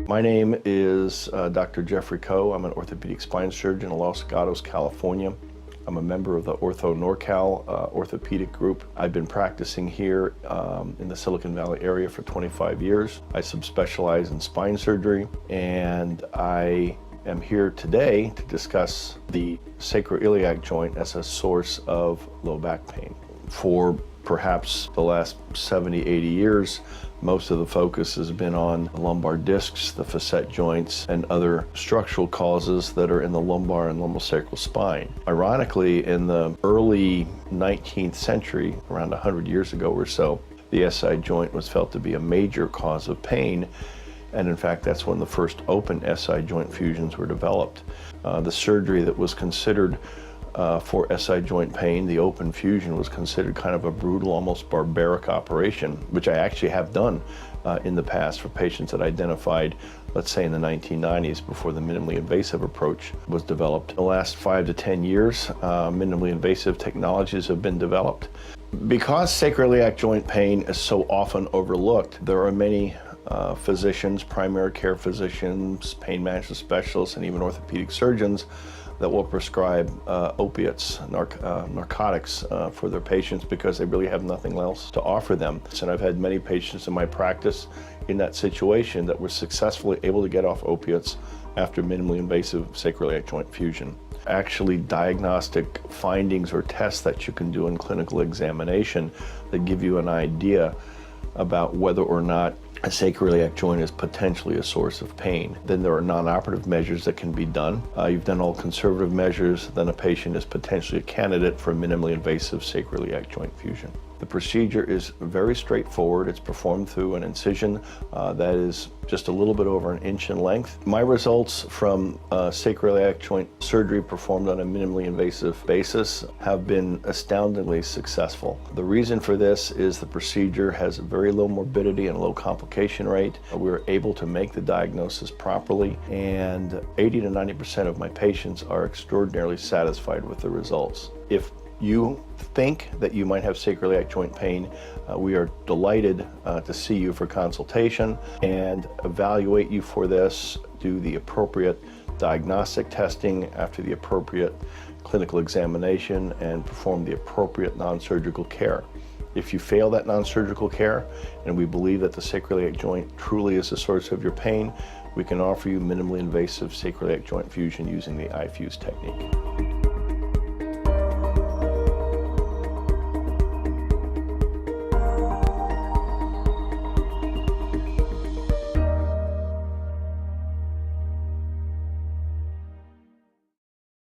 My name is Dr. Jeffrey Coe. I'm an orthopedic spine surgeon in Los Gatos, California. I'm a member of the Ortho NorCal orthopedic group. I've been practicing here in the Silicon Valley area for 25 years. I subspecialize in spine surgery, and I am here today to discuss the sacroiliac joint as a source of low back pain. For perhaps the last 70, 80 years, most of the focus has been on the lumbar discs, the facet joints, and other structural causes that are in the lumbar and lumbosacral spine. Ironically, in the early 19th century, around 100 years ago or so, the SI joint was felt to be a major cause of pain. And in fact, that's when the first open SI joint fusions were developed. The surgery that was considered for SI joint pain, the open fusion, was considered kind of a brutal, almost barbaric operation, which I actually have done in the past for patients that identified, let's say in the 1990s, before the minimally invasive approach was developed. In the last 5 to 10 years, minimally invasive technologies have been developed. Because sacroiliac joint pain is so often overlooked, there are many physicians, primary care physicians, pain management specialists, and even orthopedic surgeons that will prescribe opiates, narcotics for their patients because they really have nothing else to offer them. And I've had many patients in my practice in that situation that were successfully able to get off opiates after minimally invasive sacroiliac joint fusion. Actually, diagnostic findings or tests that you can do in clinical examination that give you an idea about whether or not a sacroiliac joint is potentially a source of pain. Then there are non-operative measures that can be done. You've done all conservative measures, then a patient is potentially a candidate for a minimally invasive sacroiliac joint fusion. The procedure is very straightforward. It's performed through an incision that is just a little bit over 1 inch in length. My results from sacroiliac joint surgery performed on a minimally invasive basis have been astoundingly successful. The reason for this is the procedure has a very low morbidity and low complication rate. We were able to make the diagnosis properly, and 80 to 90% of my patients are extraordinarily satisfied with the results. If you think that you might have sacroiliac joint pain, we are delighted to see you for consultation and evaluate you for this, do the appropriate diagnostic testing after the appropriate clinical examination, and perform the appropriate non-surgical care. If you fail that non-surgical care, and we believe that the sacroiliac joint truly is the source of your pain, we can offer you minimally invasive sacroiliac joint fusion using the iFuse technique.